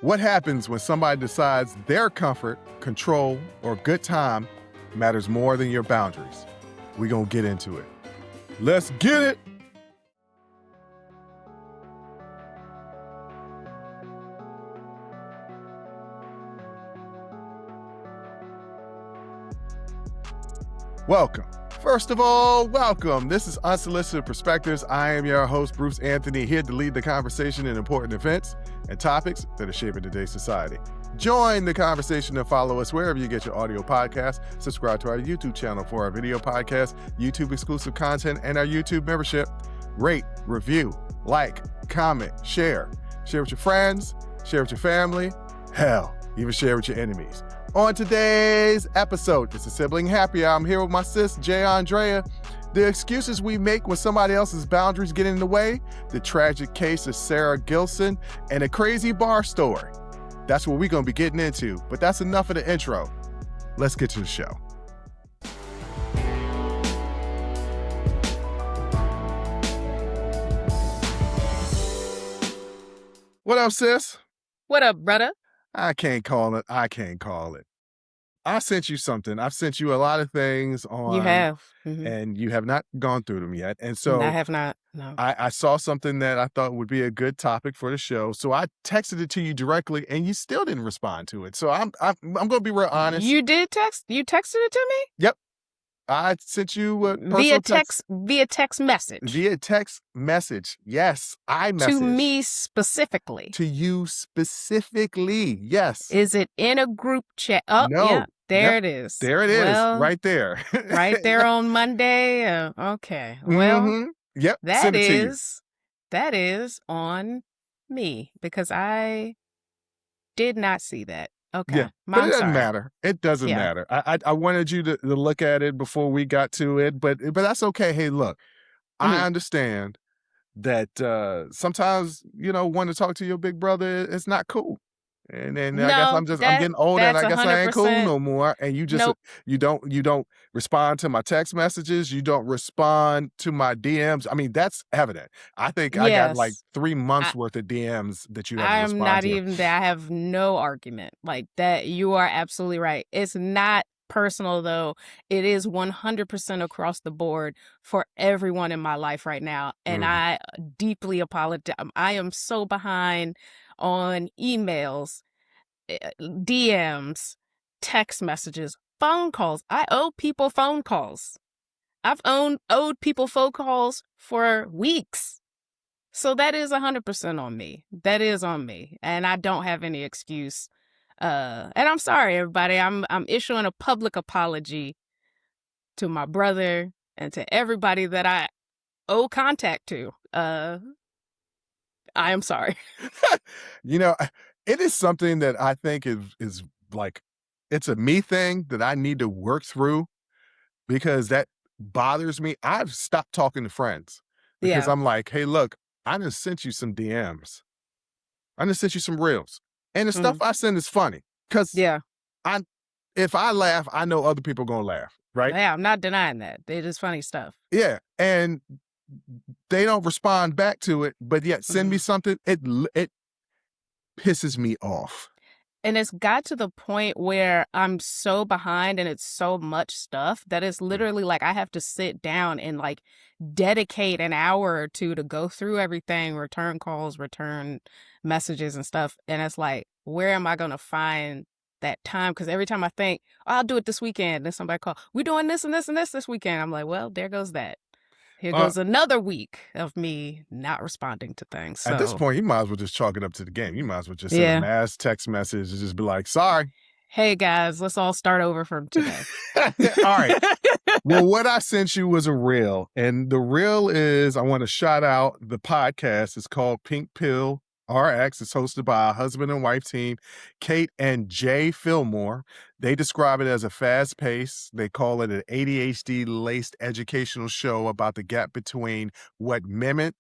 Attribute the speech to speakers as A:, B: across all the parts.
A: What happens when somebody decides their comfort, control, or good time matters more than your boundaries? We're going to get into it. Let's get it. Welcome. First of all, welcome. This is Unsolicited Perspectives. I am your host, Bruce Anthony, here to lead the conversation in important events and topics that are shaping today's society. Join the conversation and follow us wherever you get your audio podcasts. Subscribe to our YouTube channel for our video podcast, YouTube exclusive content, and our YouTube membership. Rate, review, like, comment, share. Share with your friends, share with your family, hell, even share with your enemies. On today's episode, it's a Sibling Happy Hour. I'm here with my sis, Jay Aundrea. The excuses we make when somebody else's boundaries get in the way, the tragic case of Sarah Gilson, and a crazy bar story. That's what we're going to be getting into, but that's enough of the intro. Let's get to the show. What up, sis?
B: What up, brother?
A: I can't call it. I sent you something. I've sent you a lot of things on.
B: You have.
A: And you have not gone through them yet. And so
B: I have not. No.
A: I saw something that I thought would be a good topic for the show. So I texted it to you directly and you still didn't respond to it. So I'm going to be real honest.
B: You did text? You texted it to me?
A: Yep. I sent you a
B: via text message.
A: Via text message. Yes. iMessage.
B: To me specifically.
A: To you specifically. Yes.
B: Is it in a group chat? Oh,
A: no.
B: Yeah. There it is.
A: There it is. Well, right there.
B: Right there on Monday. Okay. Well,
A: Yep.
B: that is on me because I did not see that. Okay.
A: Yeah, but it doesn't matter. It doesn't matter. I wanted you to look at it before we got to it, but that's okay. Hey, look, I understand that sometimes, wanting to talk to your big brother is not cool. And then I guess I'm getting older and I guess I ain't cool no more. And you just, you don't respond to my text messages. You don't respond to my DMs. I mean, that's evident. I think I got like 3 months worth of DMs that you haven't responded to.
B: I'm not even there. I have no argument like that. You are absolutely right. It's not personal though. It is 100% across the board for everyone in my life right now. And I deeply apologize. I am so behind on emails, DMs, text messages, phone calls. I owe people phone calls. I've owed people phone calls for weeks. So that is 100% on me. That is on me. And I don't have any excuse. And I'm sorry, everybody. I'm issuing a public apology to my brother and to everybody that I owe contact to. I am sorry.
A: It is something that I think is like, it's a me thing that I need to work through because that bothers me. I've stopped talking to friends because I'm like, hey, look, I just sent you some DMs. I just sent you some reels. And the stuff I send is funny because if I laugh, I know other people are going to laugh, right?
B: Yeah, I'm not denying that. It is funny stuff.
A: Yeah. And they don't respond back to it, but yet send me something. It pisses me off.
B: And it's got to the point where I'm so behind and it's so much stuff that it's literally like I have to sit down and like dedicate an hour or two to go through everything, return calls, return messages and stuff. And it's like, where am I going to find that time? Because every time I think, I'll do it this weekend, then somebody calls, we're doing this and this and this weekend. I'm like, well, there goes that. Here goes another week of me not responding to things. So.
A: At this point, you might as well just chalk it up to the game. You might as well just send a mass text message and just be like, sorry.
B: Hey, guys, let's all start over from today.
A: All right. Well, what I sent you was a reel. And the reel is, I want to shout out the podcast. It's called Pink Pill RX. It's hosted by a husband and wife team, Kate and Jay Fillmore. They describe it as a fast pace. They call it an ADHD-laced educational show about the gap between what men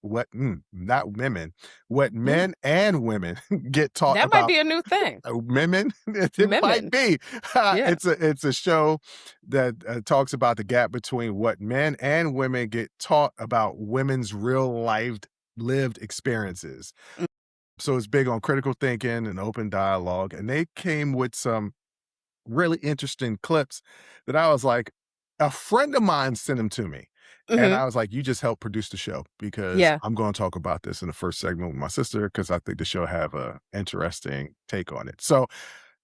A: and women get taught
B: that
A: about.
B: That might be a new thing.
A: Women? It might be. It's a show that talks about the gap between what men and women get taught about women's real life lived experiences. So it's big on critical thinking and open dialogue. And they came with some really interesting clips that I was like, a friend of mine sent them to me. And
B: Mhm.
A: I was like, you just helped produce the show because
B: Yeah.
A: I'm going to talk about this in the first segment with my sister because I think the show have a interesting take on it. So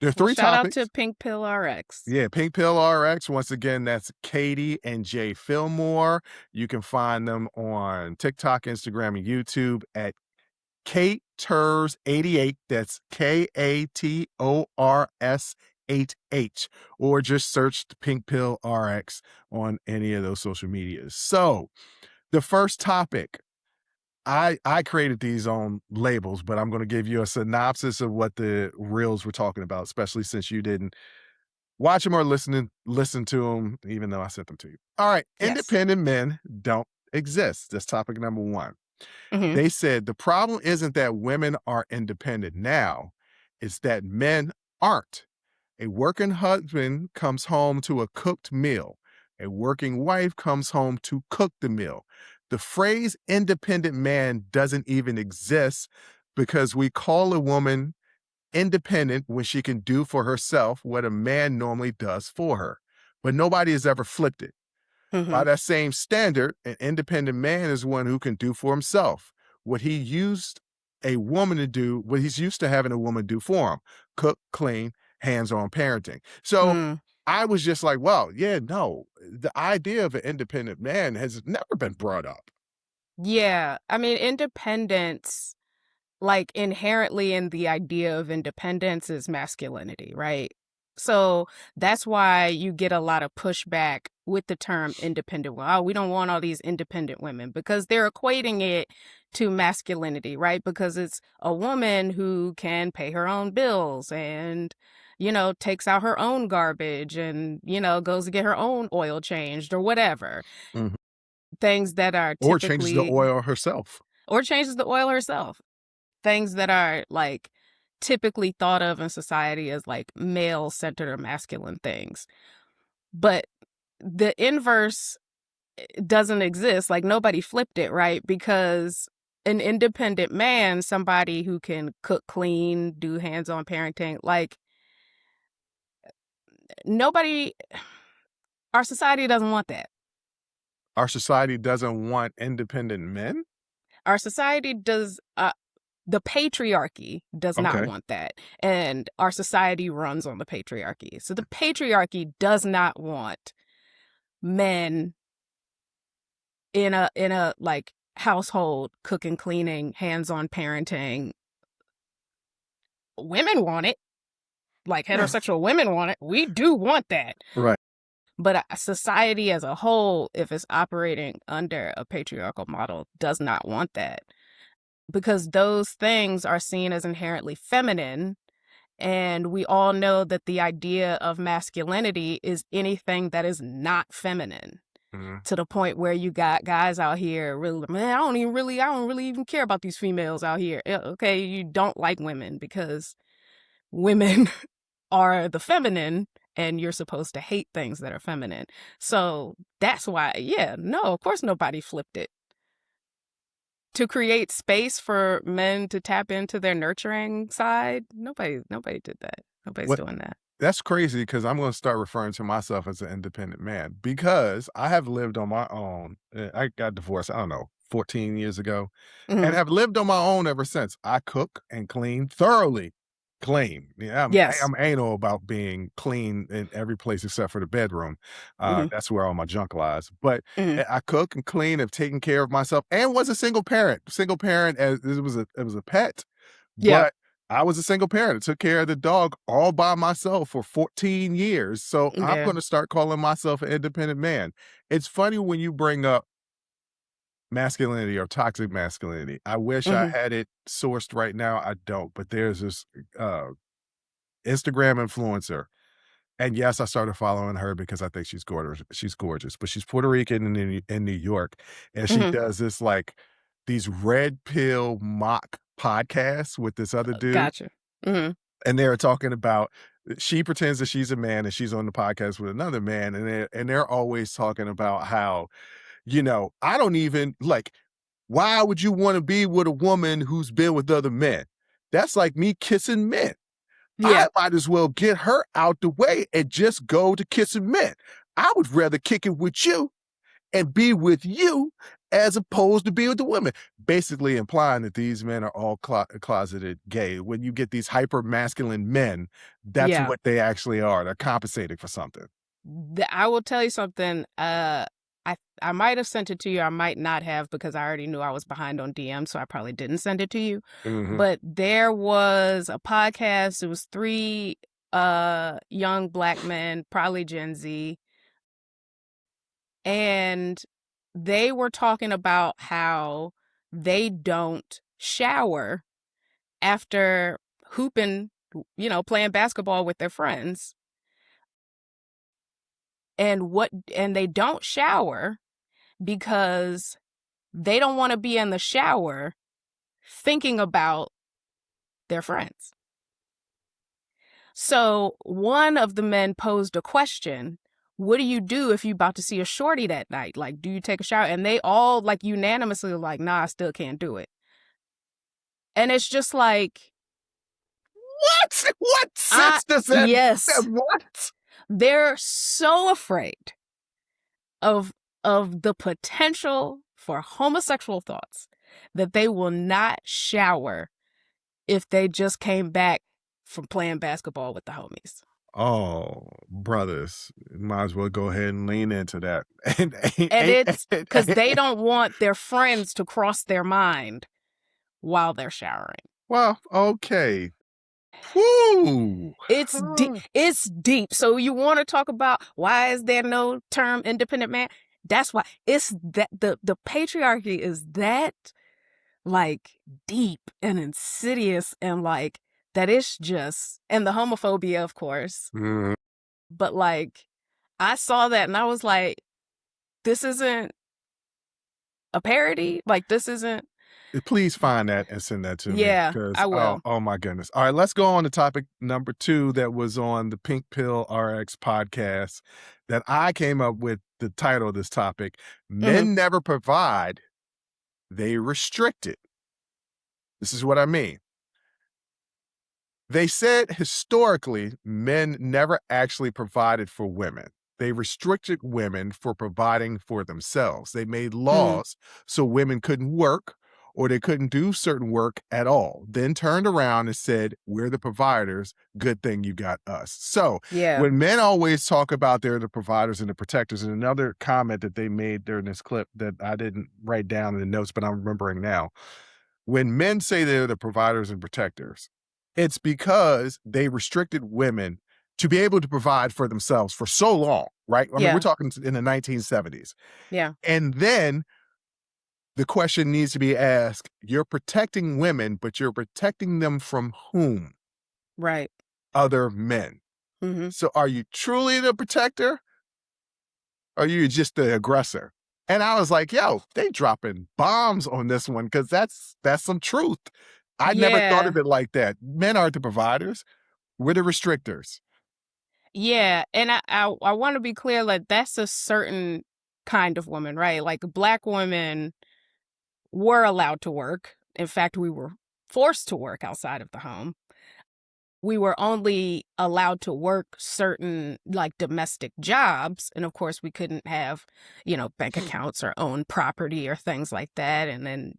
A: there are
B: Well,
A: three
B: shout out to
A: topics.
B: Pink Pill RX.
A: Yeah, Pink Pill RX. Once again, that's Katie and Jay Fillmore. You can find them on TikTok, Instagram, and YouTube at Kators88. That's KATORS88. Or just search the Pink Pill RX on any of those social medias. So the first topic, I created these on labels, but I'm going to give you a synopsis of what the reels were talking about, especially since you didn't watch them or listen to them, even though I sent them to you. All right.
B: Yes.
A: Independent men don't exist. That's topic number one.
B: Mhm.
A: They said the problem isn't that women are independent now, it's that men aren't. A working husband comes home to a cooked meal. A working wife comes home to cook the meal. The phrase independent man doesn't even exist because we call a woman independent when she can do for herself what a man normally does for her. But nobody has ever flipped it. By
B: Mhm.
A: that same standard, an independent man is one who can do for himself what he used a woman to do, what he's used to having a woman do for him: cook, clean, hands-on parenting. So
B: Mm.
A: I was just like, well, yeah, no, the idea of an independent man has never been brought up.
B: Yeah. I mean, independence, like, inherently in the idea of independence is masculinity, right? So that's why you get a lot of pushback with the term independent. Well, oh, we don't want all these independent women because they're equating it to masculinity, right? Because it's a woman who can pay her own bills and, takes out her own garbage and, goes to get her own oil changed or whatever.
A: Mhm.
B: Things that are
A: Or changes the
B: typically,
A: oil herself.
B: or changes the oil herself. Things that are like typically thought of in society as like male centered or masculine things. But the inverse doesn't exist. Like nobody flipped it, right? Because an independent man, somebody who can cook, clean, do hands on parenting, like nobody, our society doesn't want that.
A: Our society doesn't want independent men?
B: Our society does, the patriarchy does not
A: Okay.
B: want that. And our society runs on the patriarchy. So the patriarchy does not want men in a like household cooking, cleaning, hands-on parenting. Women want it. Like heterosexual women want it. We do want that.
A: Right.
B: But society as a whole, if it's operating under a patriarchal model, does not want that because those things are seen as inherently feminine. And we all know that the idea of masculinity is anything that is not feminine.
A: Mhm.
B: To the point where you got guys out here really, man, I don't really even care about these females out here. Yeah, okay, you don't like women because women are the feminine and you're supposed to hate things that are feminine. So that's why, yeah, no, of course nobody flipped it. To create space for men to tap into their nurturing side, nobody did that. Nobody's
A: What
B: doing that.
A: That's crazy because I'm going to start referring to myself as an independent man because I have lived on my own. I got divorced, I don't know, 14 years ago, and
B: Mhm.
A: have lived on my own ever since. I cook and clean thoroughly. Clean. Yeah,
B: Yes.
A: I'm anal about being clean in every place except for the bedroom.
B: Mhm.
A: That's where all my junk lies. But
B: Mhm.
A: I cook and clean, have taken care of myself, and was a single parent. Single parent as it was a pet,
B: Yeah.
A: but I was a single parent. I took care of the dog all by myself for 14 years. So I'm
B: Yeah.
A: going to start calling myself an independent man. It's funny when you bring up masculinity or toxic masculinity. I wish I
B: Mhm.
A: had it sourced right now. I don't, but there's this uh, Instagram influencer. And yes, I started following her because I think she's gorgeous. She's gorgeous, but she's Puerto Rican and in New York. And she
B: Mhm.
A: does this like these red pill mock podcasts with this other dude,
B: Gotcha. Mhm.
A: and they were talking about she pretends that she's a man and she's on the podcast with another man, and they're always talking about how, I don't even like, why would you want to be with a woman who's been with other men? That's like me kissing men.
B: Yeah.
A: I might as well get her out the way and just go to kissing men. I would rather kick it with you and be with you as opposed to be with the women. Basically implying that these men are all closeted gay. When you get these hyper masculine men, that's
B: Yeah.
A: what they actually are. They're compensating for something.
B: I will tell you something. I might have sent it to you. I might not have, because I already knew I was behind on DM, so I probably didn't send it to you.
A: Mhm.
B: But there was a podcast. It was 3 young Black men, probably Gen Z, and they were talking about how they don't shower after hooping, playing basketball with their friends. And they don't shower because they don't want to be in the shower thinking about their friends. So one of the men posed a question: what do you do if you about to see a shorty that night? Like, do you take a shower? And they all like unanimously were like, nah, I still can't do it. And it's just like,
A: What sense does that?
B: Yes.
A: What?
B: They're so afraid of the potential for homosexual thoughts that they will not shower if they just came back from playing basketball with the homies.
A: Oh, brothers, might as well go ahead and lean into that.
B: And it's because they don't want their friends to cross their mind while they're showering.
A: Well, okay. Woo!
B: It's deep. It's deep. So you want to talk about why is there no term independent man? That's why it's that the patriarchy is that like deep and insidious, and like that is just, and the homophobia, of course.
A: Mhm.
B: But like, I saw that and I was like, this isn't a parody. Like, this isn't.
A: Please find that and send that to me.
B: Yeah,
A: Because,
B: I will.
A: oh my goodness. All right, let's go on to topic number 2 that was on the Pink Pill RX podcast that I came up with the title of this topic. Men never provide, they restrict it. This is what I mean. They said historically, men never actually provided for women. They restricted women for providing for themselves. They made laws so women couldn't work or they couldn't do certain work at all. Then turned around and said, we're the providers. Good thing you got us. So
B: Yeah.
A: when men always talk about they're the providers and the protectors, and another comment that they made during this clip that I didn't write down in the notes, but I'm remembering now. When men say they're the providers and protectors, it's because they restricted women to be able to provide for themselves for so long, right? I mean, we're talking in the 1970s.
B: Yeah.
A: And then the question needs to be asked, you're protecting women, but you're protecting them from whom?
B: Right.
A: Other men. So are you truly the protector? Or are you just the aggressor? And I was like, yo, they dropping bombs on this one because that's some truth. I never thought of it like that. Men aren't the providers. We're the restrictors.
B: Yeah. And I want to be clear, like, that's a certain kind of woman, right? Like, Black women were allowed to work. In fact, we were forced to work outside of the home. We were only allowed to work certain like domestic jobs. And of course, we couldn't have, bank accounts or own property or things like that. And then,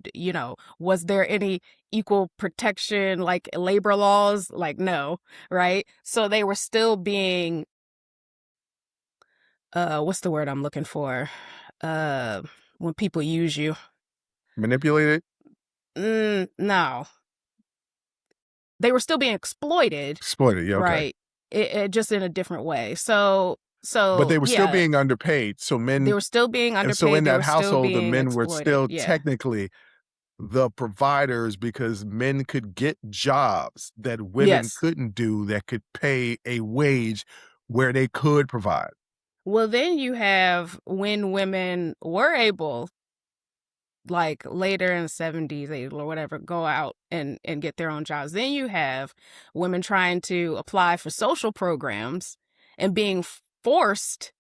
B: was there any equal protection, like labor laws? Like, no, right? So they were still being, what's the word I'm looking for? When people use you.
A: Manipulated?
B: No. They were still being exploited.
A: Exploited, yeah, okay.
B: Right. It just in a different way. So
A: But they were still being underpaid. So men,
B: they were still being underpaid.
A: and so in
B: they
A: that
B: were
A: household, the
B: being
A: men were
B: exploited.
A: still
B: Yeah.
A: technically the providers because men could get jobs that women couldn't do that could pay a wage where they could provide.
B: Well, then you have when women were able, like later in the 70s, 80s or whatever, go out and get their own jobs. Then you have women trying to apply for social programs and being forced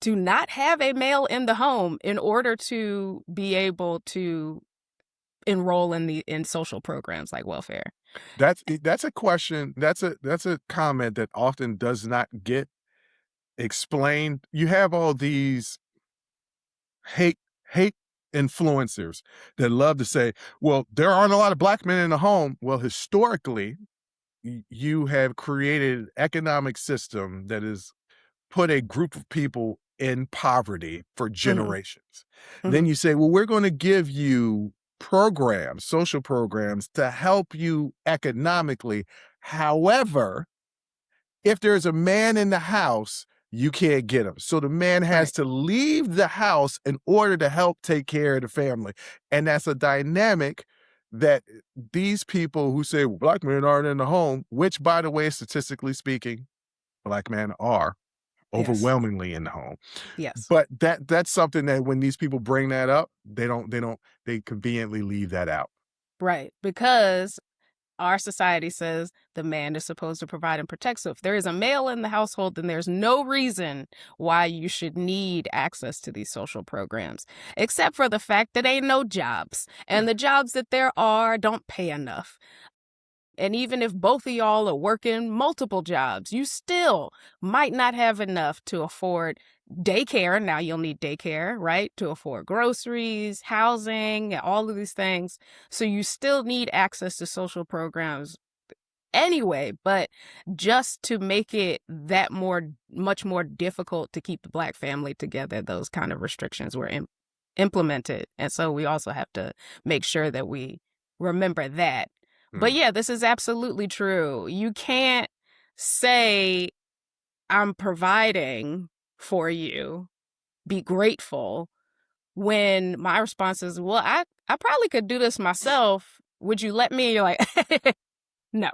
B: to not have a male in the home in order to be able to enroll in social programs like welfare?
A: That's a question. That's a comment that often does not get explained. You have all these hate influencers that love to say, well, there aren't a lot of black men in the home. Well, historically, you have created an economic system that has put a group of people in poverty for
B: Mhm,
A: generations. Then
B: mhm.
A: you say, well, we're going to give you programs, social programs to help you economically. However, if there's a man in the house, you can't get him. So the man has
B: Right.
A: to leave the house in order to help take care of the family. And that's a dynamic that these people who say, well, black men aren't in the home, which, by the way, statistically speaking, black men are
B: Yes.
A: overwhelmingly in the home.
B: Yes.
A: But that's something that when these people bring that up, they conveniently leave that out.
B: Right. Because our society says the man is supposed to provide and protect. So if there is a male in the household, then there's no reason why you should need access to these social programs, except for the fact that ain't no jobs. And the jobs that there are don't pay enough. And even if both of y'all are working multiple jobs, you still might not have enough to afford daycare. Now you'll need daycare, right? To afford groceries, housing, all of these things. So you still need access to social programs anyway, but just to make it that much more difficult to keep the black family together, those kind of restrictions were implemented. And so we also have to make sure that we remember that. But
A: Mm.
B: yeah, this is absolutely true. You can't say, I'm providing for you, be grateful, when my response is, well, I probably could do this myself. Would you let me? You're like, no.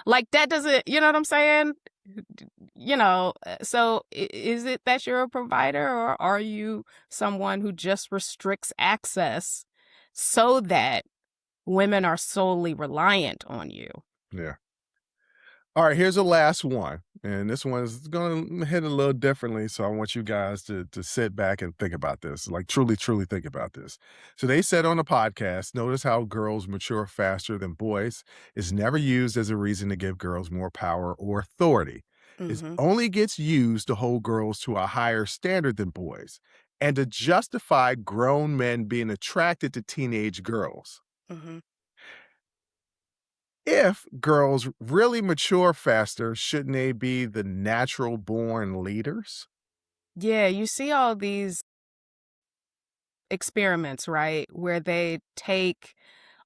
B: Like, that doesn't, you know what I'm saying? So is it that you're a provider, or are you someone who just restricts access so that women are solely reliant on you?
A: Yeah. All right, here's the last one. And this one is going to hit a little differently. So I want you guys to sit back and think about this, like truly, truly think about this. So they said on the podcast, notice how girls mature faster than boys is never used as a reason to give girls more power or authority. It
B: Mm-hmm.
A: only gets used to hold girls to a higher standard than boys and to justify grown men being attracted to teenage girls.
B: Mm-hmm.
A: If girls really mature faster, shouldn't they be the natural born leaders?
B: Yeah, you see all these experiments, right, where they take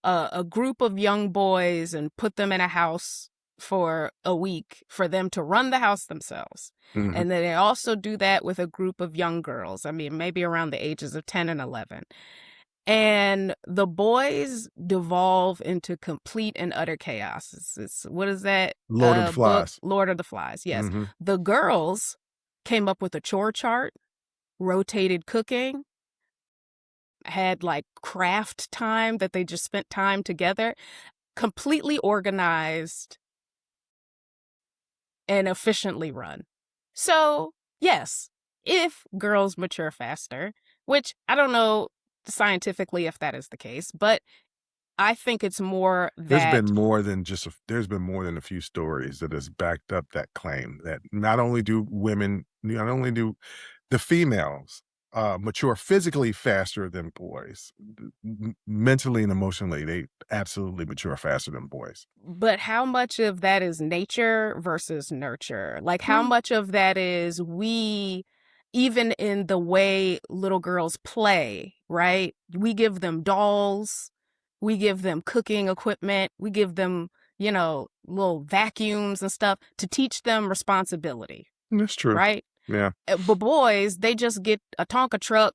B: a group of young boys and put them in a house for a week for them to run the house themselves.
A: Mhm.
B: And then they also do that with a group of young girls. I mean, maybe around the ages of 10 and 11. And the boys devolve into complete and utter chaos. What is that
A: Lord of the
B: book?
A: Flies.
B: Lord of the Flies. Yes.
A: Mhm.
B: The girls came up with a chore chart, rotated cooking, had like craft time that they just spent time together, completely organized and efficiently run. So, yes, if girls mature faster, which I don't know scientifically if that is the case, but I think it's more
A: There's been
B: that,
A: more than just there's been more than a few stories that has backed up that claim that not only do the females mature physically faster than boys, mentally and emotionally, they absolutely mature faster than boys.
B: but how much of that is nature versus nurture? Like, how
A: Mm.
B: much of that is we, even in the way little girls play, right? We give them dolls, we give them cooking equipment, we give them, little vacuums and stuff to teach them responsibility,
A: That's true.
B: right?
A: Yeah.
B: But boys, they just get a Tonka truck,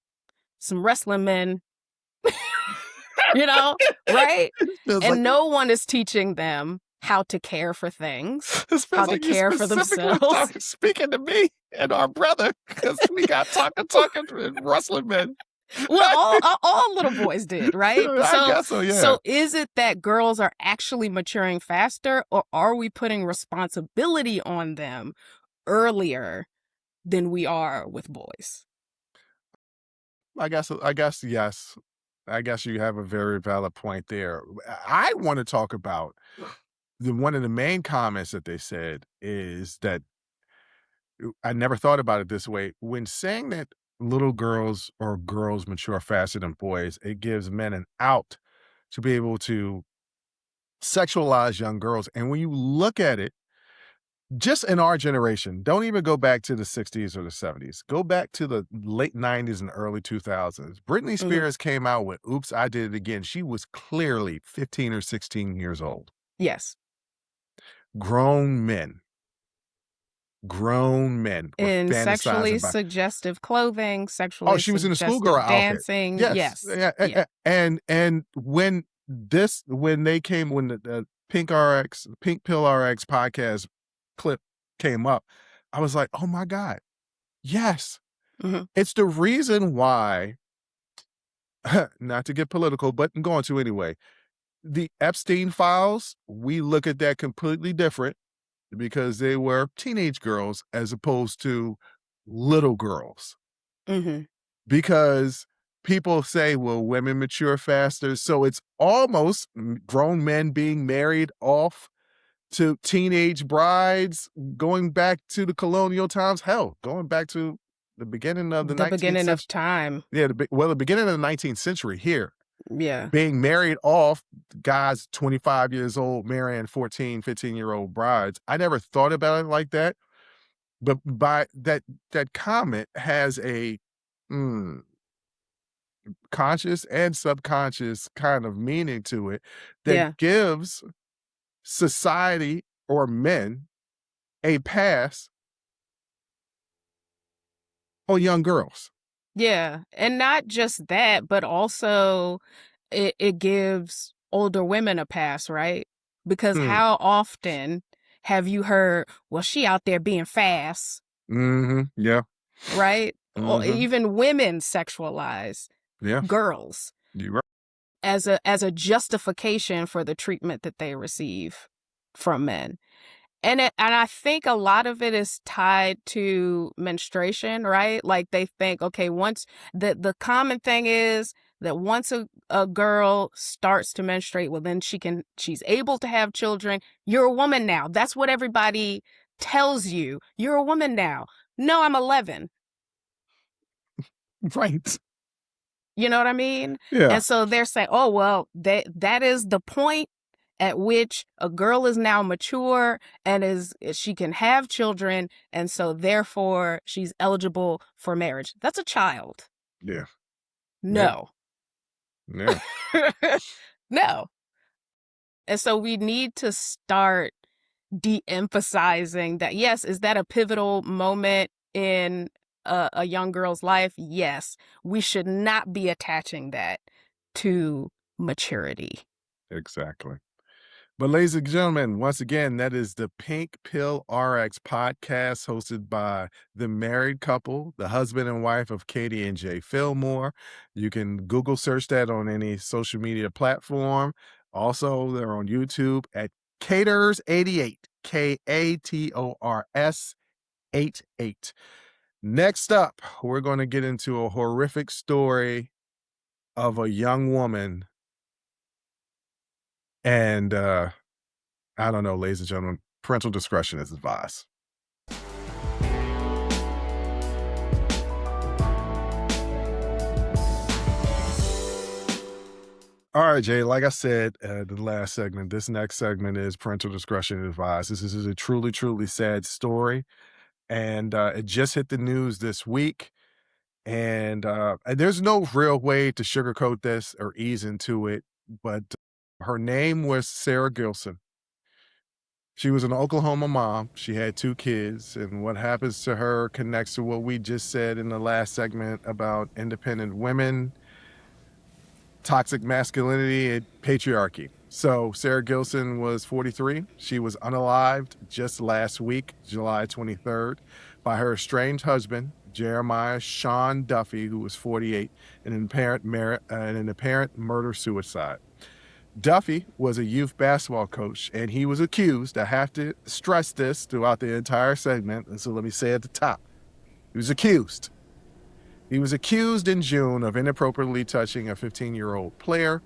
B: some wrestling men, right?
A: Feels like
B: And no one is teaching them how to care for things,
A: this
B: how
A: feels
B: to
A: like you
B: care for
A: specifically
B: themselves.
A: speaking to me and our brother because we got talking and rustling men.
B: Well, all little boys did, right?
A: I
B: So
A: guess so. Yeah.
B: so is it that girls are actually maturing faster, or are we putting responsibility on them earlier than we are with boys?
A: I guess yes. I guess you have a very valid point there. I want to talk about one of the main comments that they said is that I never thought about it this way. When saying that little girls or girls mature faster than boys, it gives men an out to be able to sexualize young girls. And when you look at it, just in our generation, don't even go back to the 60s or the 70s. Go back to the late 90s and early 2000s. Britney
B: Mhm.
A: Spears came out with Oops, I Did It Again. She was clearly 15 or 16 years old.
B: Yes.
A: Grown men, grown men were
B: In
A: fantasizing
B: sexually
A: about.
B: suggestive clothing,
A: Oh,
B: sexually
A: she was in a schoolgirl
B: suggestive
A: outfit.
B: dancing.
A: Yes.
B: Yes.
A: Yeah,
B: Yeah.
A: and when they came when the Pink Pill RX podcast clip came up, I was like, "Oh my God. Yes."
B: Mhm.
A: It's the reason why, not to get political, but I'm going to anyway. The Epstein files, we look at that completely different because they were teenage girls as opposed to little girls.
B: Mhm.
A: Because people say, well, women mature faster. So it's almost grown men being married off to teenage brides going back to the colonial times. Hell, going back to the beginning of the
B: The
A: 19th
B: beginning
A: century.
B: of time.
A: Yeah, the beginning of the 19th century here.
B: Yeah.
A: Being married off guys 25 years old, marrying 14, 15-year-old brides. I never thought about it like that. But by that comment has a conscious and subconscious kind of meaning to it that
B: Yeah.
A: gives society or men a pass on young girls.
B: Yeah. And not just that, but also it gives older women a pass, right? Because
A: Hmm.
B: how often have you heard, well, she out there being fast,
A: Yeah.
B: right? Or
A: hmm
B: even women sexualize
A: Yeah.
B: girls
A: You're right.
B: as a justification for the treatment that they receive from men. And I think a lot of it is tied to menstruation, right? Like they think, okay, once the common thing is that once a girl starts to menstruate, well, then she's able to have children. You're a woman now. That's what everybody tells you. You're a woman now. No, I'm 11.
A: Right.
B: You know what I mean?
A: Yeah.
B: And so they're saying, oh, well, that is the point at which a girl is now mature and she can have children, and so therefore she's eligible for marriage. That's a child.
A: Yeah. Yeah.
B: No.
A: Yeah.
B: No. And so we need to start de-emphasizing that. Yes, is that a pivotal moment in a young girl's life? Yes. We should not be attaching that to maturity.
A: Exactly. But ladies and gentlemen, once again, that is the Pink Pill RX podcast hosted by the married couple, the husband and wife of Katie and Jay Fillmore. You can Google search that on any social media platform. Also, they're on YouTube at Cators88, Kators 88. Next up, we're going to get into a horrific story of a young woman. And I don't know, ladies and gentlemen, parental discretion is advised. All right, Jay, like I said, the last segment, this next segment is parental discretion advised. This is a truly, truly sad story. And it just hit the news this week. And there's no real way to sugarcoat this or ease into it. But her name was Sarah Gilson. She was an Oklahoma mom. She had 2 kids, and what happens to her connects to what we just said in the last segment about independent women, toxic masculinity, and patriarchy. So Sarah Gilson was 43. She was unalived just last week, July 23rd, by her estranged husband, Jeremiah Sean Duffy, who was 48, in an apparent murder-suicide. Duffy was a youth basketball coach, and he was accused. I have to stress this throughout the entire segment, and so let me say at the top. He was accused He was accused in June of inappropriately touching a 15-year-old player,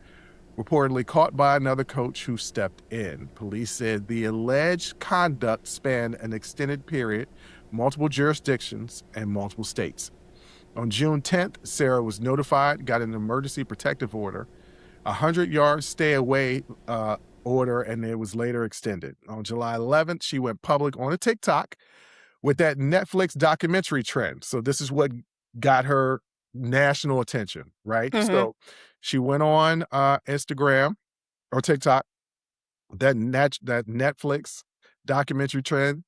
A: reportedly caught by another coach who stepped in. Police said the alleged conduct spanned an extended period, multiple jurisdictions, and multiple states. On June 10th, Sarah was notified, got an emergency protective order, a 100-yard stay away order, and it was later extended. On July 11th, she went public on a TikTok with that Netflix documentary trend. So this is what got her national attention, right?
B: Mm-hmm.
A: So she went on Instagram or TikTok, that Netflix documentary trend,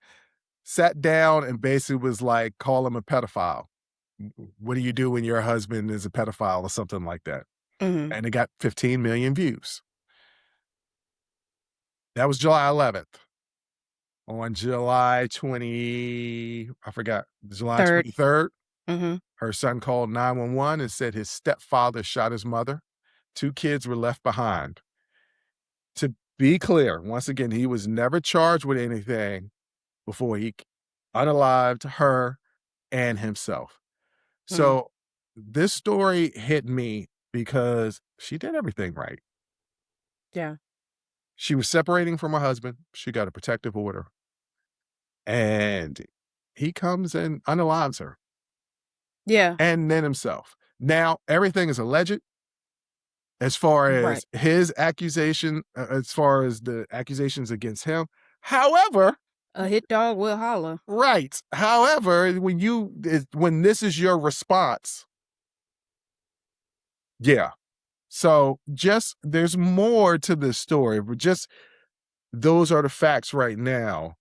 A: sat down and basically was like, call him a pedophile. What do you do when your husband is a pedophile or something like that?
B: Mm-hmm.
A: And it got 15 million views. That was July 11th. On July 20, I forgot, July 23rd,
B: Mm-hmm.
A: her son called 911 and said his stepfather shot his mother. 2 kids were left behind. To be clear, once again, he was never charged with anything before he unalived her and himself. So this story hit me because she did everything right.
B: Yeah.
A: She was separating from her husband. She got a protective order. And he comes and unalives her.
B: Yeah.
A: And then himself. Now, everything is alleged as far as his accusation, as far as the accusations against him. However,
B: a hit dog will holler.
A: Right. However, when this is your response, yeah. So there's more to this story, but just those are the facts right now.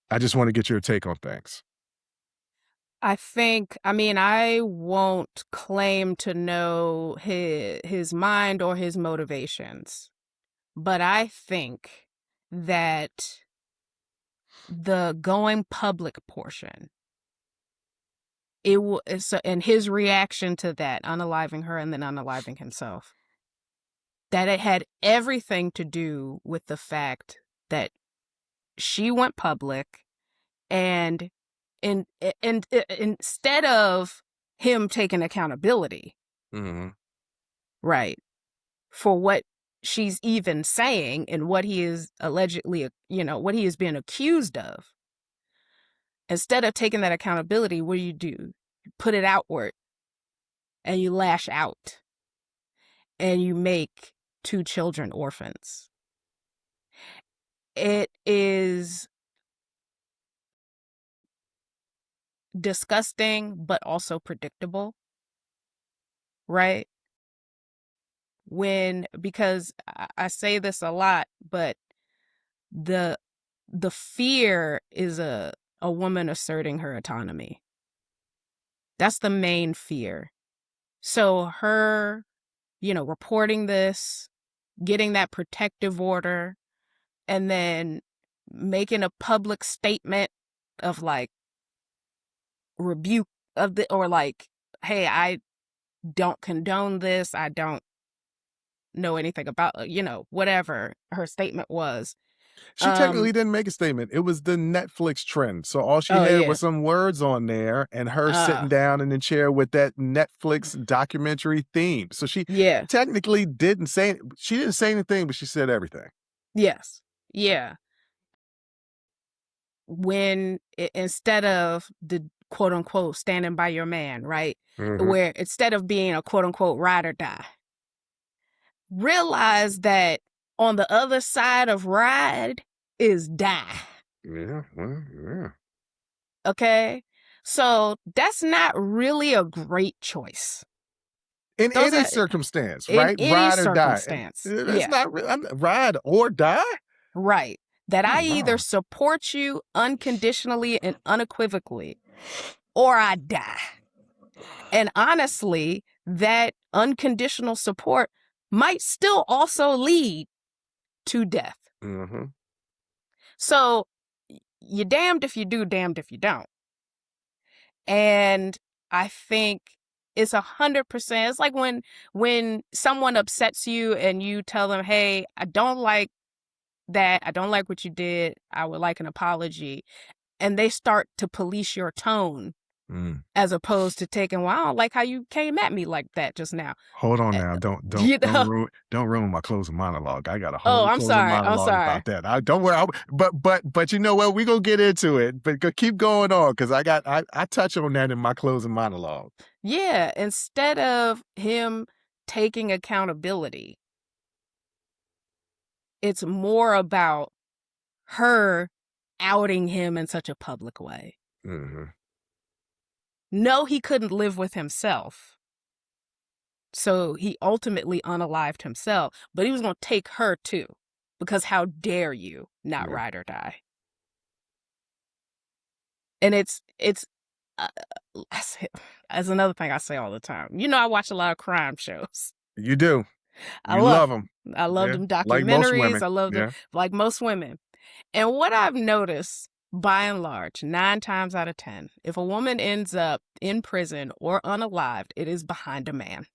A: I just want to get your take on things.
B: I won't claim to know his mind or his motivations, but I think that the going public portion, and his reaction to that, unaliving her and then unaliving himself, that it had everything to do with the fact that she went public, and instead of him taking accountability, right, for what she's even saying and what he is allegedly, what he is being accused of, instead of taking that accountability, what do? You put it outward and you lash out and you make 2 children orphans. It is disgusting, but also predictable, right? Because I say this a lot, but the fear is a woman asserting her autonomy. That's the main fear. So her, reporting this, getting that protective order, and then making a public statement of like rebuke of or like, hey, I don't condone this. I don't know anything about, whatever her statement was.
A: She technically didn't make a statement. It was the Netflix trend. So all she had was some words on there and her sitting down in the chair with that Netflix documentary theme. So she technically she didn't say anything, but she said everything.
B: Yes. Yeah. When instead of the quote unquote standing by your man, right? Where instead of being a quote unquote ride or die, realize that on the other side of ride is die.
A: Yeah.
B: Okay? So that's not really a great choice.
A: In any circumstance, right?
B: In any circumstance.
A: It's not ride or die.
B: Right. That I either support you unconditionally and unequivocally, or I die. And honestly, that unconditional support might still also lead to death. So you're damned if you do, damned if you don't. And I think it's 100%. It's like when someone upsets you and you tell them, hey, I don't like that. I don't like what you did. I would like an apology. And they start to police your tone as opposed to taking, well, I don't like how you came at me like that just now.
A: Hold on now. Don't ruin my closing monologue. I got a whole closing monologue about that. Don't worry. But you know what? We're going to get into it. But keep going on, because I touch on that in my closing monologue.
B: Yeah. Instead of him taking accountability, it's more about her outing him in such a public way.
A: Mm-hmm.
B: No, he couldn't live with himself. So he ultimately unalived himself, but he was going to take her too, because how dare you not ride or die? And it's as another thing I say all the time. You know, I watch a lot of crime shows.
A: You do. You love them.
B: I love them documentaries. I love them like most women. And what I've noticed, by and large, 9 times out of 10, if a woman ends up in prison or unalived, it is behind a man.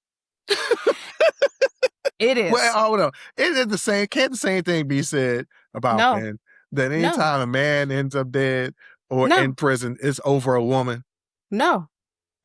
B: It is.
A: Well, hold on. It is the same. Can't the same thing be said about men? That anytime a man ends up dead or in prison, it's over a woman?
B: No.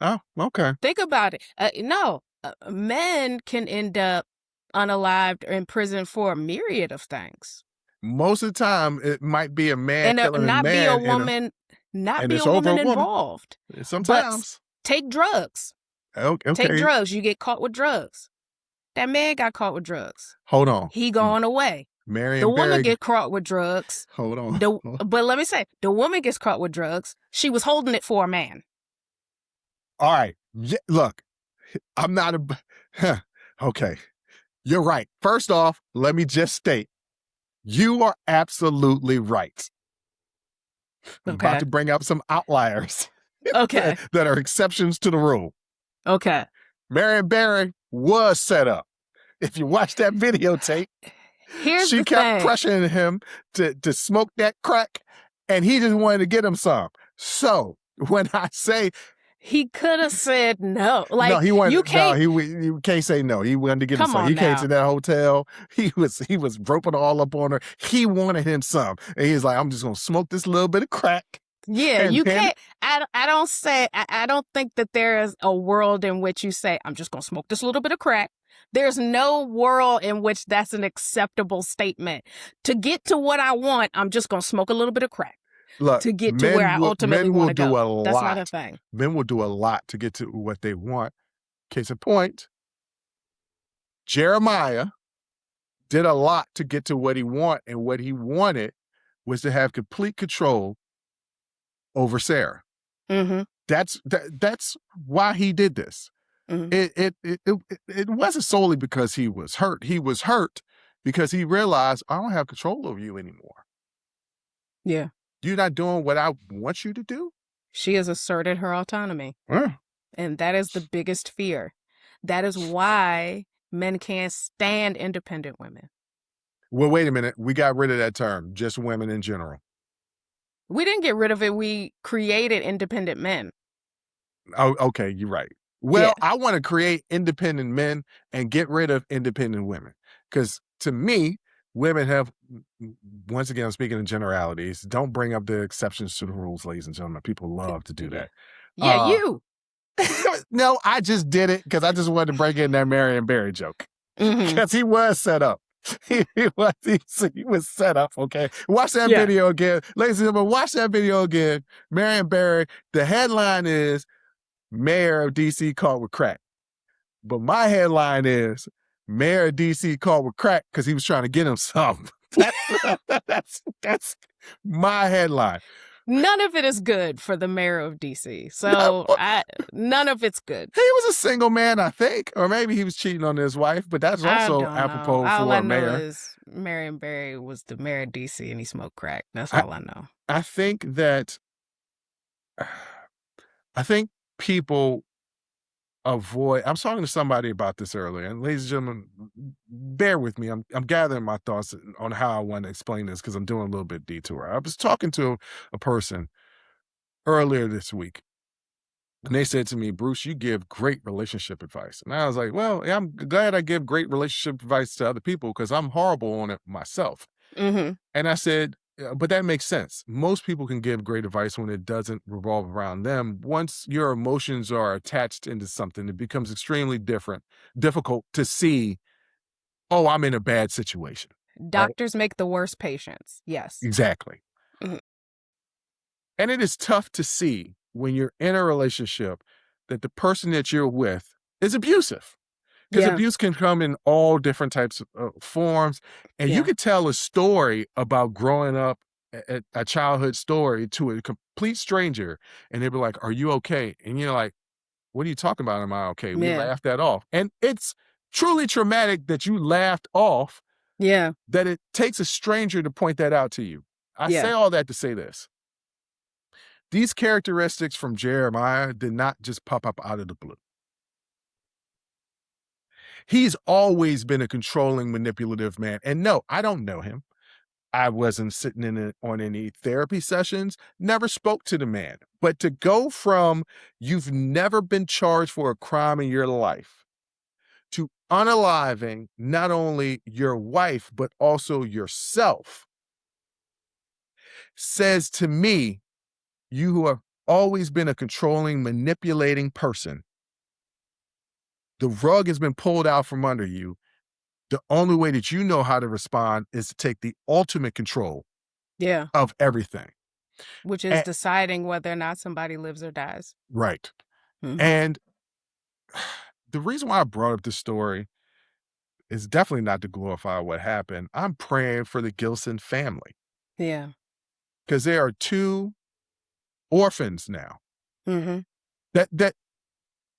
A: Oh, okay.
B: Think about it. No. Men can end up unalived or in prison for a myriad of things.
A: Most of the time, it might be a man
B: and
A: killing
B: not
A: a man.
B: Be a woman, not be a woman involved.
A: Sometimes.
B: But take drugs.
A: Okay.
B: Take drugs. You get caught with drugs. That man got caught with drugs.
A: Hold on.
B: He going away. The woman gets caught with drugs.
A: Hold on.
B: But let me say, the woman gets caught with drugs. She was holding it for a man.
A: All right. Yeah, look, I'm not okay. You're right. First off, let me just state, you are absolutely right. I'm about to bring up some outliers.
B: Okay.
A: that are exceptions to the rule.
B: Okay.
A: Marion Barry was set up. If you watch that videotape, she kept pressuring him to smoke that crack, and he just wanted to get him some. So when I say
B: he could have said no, like
A: no, he wanted.
B: You can't
A: say no. He wanted to get him some. He came to that hotel. He was roping all up on her. He wanted him some, and he's like, "I'm just gonna smoke this little bit of crack."
B: Yeah, and you can't. I don't think that there is a world in which you say, "I'm just gonna smoke this little bit of crack." There's no world in which that's an acceptable statement. To get to what I want, I'm just gonna smoke a little bit of crack.
A: Look,
B: to get to where I ultimately want to go. That's not a thing.
A: Men will do a lot to get to what they want. Case in point, Jeremiah did a lot to get to what he wanted, and what he wanted was to have complete control over Sarah.
B: Mm-hmm.
A: That's why he did this. Mm-hmm. It wasn't solely because he was hurt. He was hurt because he realized, I don't have control over you anymore.
B: Yeah.
A: You're not doing what I want you to do?
B: She has asserted her autonomy. And that is the biggest fear. That is why men can't stand independent women.
A: Well, wait a minute. We got rid of that term, just women in general.
B: We didn't get rid of it. We created independent men.
A: Oh, okay. You're right. Well, I want to create independent men and get rid of independent women. Because to me, women have, once again, I'm speaking in generalities. Don't bring up the exceptions to the rules, ladies and gentlemen. People love to do that.
B: Yeah, you.
A: No, I just did it because I just wanted to break in that Marion Barry joke. Because he was set up. He was set up, okay? Watch that video again. Ladies and gentlemen, watch that video again. Marion Barry, the headline is, Mayor of D.C. caught with crack. But my headline is, Mayor of D.C. caught with crack because he was trying to get him something. That's my headline.
B: None of it is good for the mayor of D.C. So none of it's good.
A: He was a single man, I think. Or maybe he was cheating on his wife, but that's also apropos for a mayor.
B: All I know is Marion Barry was the mayor of D.C. and he smoked crack. That's all I know.
A: I think people avoid. I was talking to somebody about this earlier, and ladies and gentlemen, bear with me. I'm gathering my thoughts on how I want to explain this because I'm doing a little bit detour. I was talking to a person earlier this week, and they said to me, "Bruce, you give great relationship advice." And I was like, "Well, yeah, I'm glad I give great relationship advice to other people because I'm horrible on it myself."
B: Mm-hmm.
A: And I said, but that makes sense. Most people can give great advice when it doesn't revolve around them. Once your emotions are attached into something, it becomes extremely difficult to see, oh, I'm in a bad situation. Right?
B: Doctors make the worst patients. Yes.
A: Exactly.
B: Mhm.
A: And it is tough to see when you're in a relationship that the person that you're with is abusive. Because
B: Yeah.
A: abuse can come in all different types of forms. And you
B: Yeah.
A: could tell a story about growing up, a childhood story, to a complete stranger. And they'd be like, "Are you okay?" And you're like, "What are you talking about? Am I okay?" We
B: Yeah.
A: laughed that off. And it's truly traumatic that you laughed off,
B: Yeah.
A: that it takes a stranger to point that out to you. I
B: Yeah.
A: say all that to say this. These characteristics from Jeremiah did not just pop up out of the blue. He's always been a controlling, manipulative man. And no, I don't know him. I wasn't sitting on any therapy sessions, never spoke to the man. But to go from you've never been charged for a crime in your life to unaliving not only your wife, but also yourself, says to me, you who have always been a controlling, manipulating person, the rug has been pulled out from under you. The only way that you know how to respond is to take the ultimate control
B: Yeah.
A: of everything.
B: Which is
A: And,
B: deciding whether or not somebody lives or dies.
A: right.
B: Hmm.
A: And the reason why I brought up this story is definitely not to glorify what happened. I'm praying for the Gilson family
B: Yeah.
A: because there are two orphans now
B: Hmm.
A: that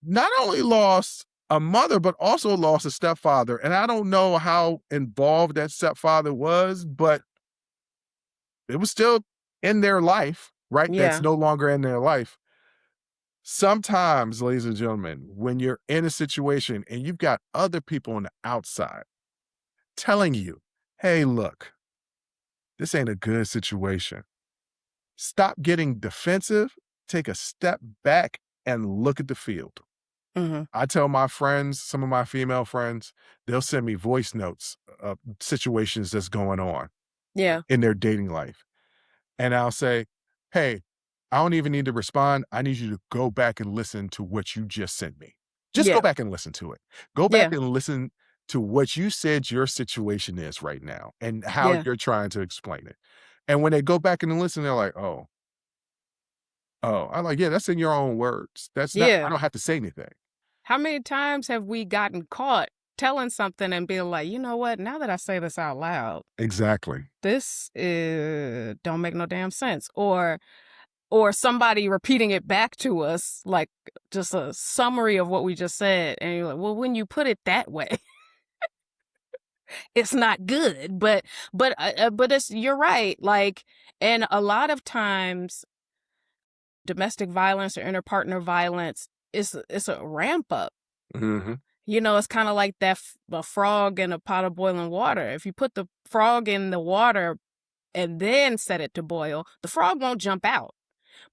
A: not only lost a mother, but also lost a stepfather. And I don't know how involved that stepfather was, but it was still in their life, right? That's
B: Yeah.
A: no longer in their life. Sometimes, ladies and gentlemen, when you're in a situation and you've got other people on the outside telling you, hey, look, this ain't a good situation. Stop getting defensive, take a step back and look at the field.
B: Hmm.
A: I tell my friends, some of my female friends, they'll send me voice notes of situations that's going on
B: Yeah.
A: in their dating life. And I'll say, hey, I don't even need to respond. I need you to go back and listen to what you just sent me. Just go
B: Yeah.
A: back and listen to it. Go back
B: Yeah.
A: and listen to what you said your situation is right now and how
B: Yeah.
A: you're trying to explain it. And when they go back and listen, they're like, I'm like, yeah, that's in your own words. That's not, I
B: Yeah.
A: don't have to say anything.
B: How many times have we gotten caught telling something and being like, you know what? Now that I say this out loud,
A: Exactly.
B: this don't make no damn sense. Or somebody repeating it back to us, like just a summary of what we just said, and you're like, well, when you put it that way, it's not good. But it's you're right. Like, and a lot of times, domestic violence or interpartner violence is it's a ramp up.
A: Hmm.
B: You know, it's kind of like that a frog in a pot of boiling water. If you put the frog in the water and then set it to boil, the frog won't jump out.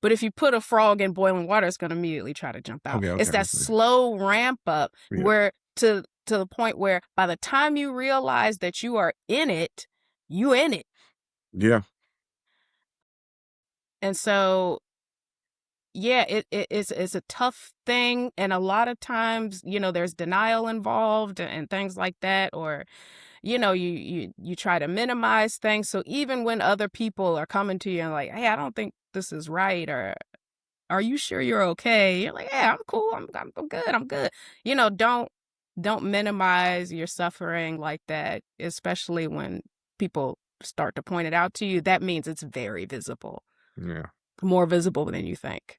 B: But if you put a frog in boiling water, it's going to immediately try to jump out.
A: Okay.
B: It's
A: Okay.
B: that slow ramp up
A: Yeah.
B: where to the point where by the time you realize that you are in it, you in it.
A: Yeah.
B: And so yeah, it's a tough thing, and a lot of times, you know, there's denial involved and things like that, or you know, you try to minimize things. So even when other people are coming to you and like, hey, I don't think this is right, or are you sure you're okay? You're like, yeah, I'm cool. I'm good. I'm good. You know, don't minimize your suffering like that, especially when people start to point it out to you. That means it's very visible,
A: Yeah.
B: more visible than you think.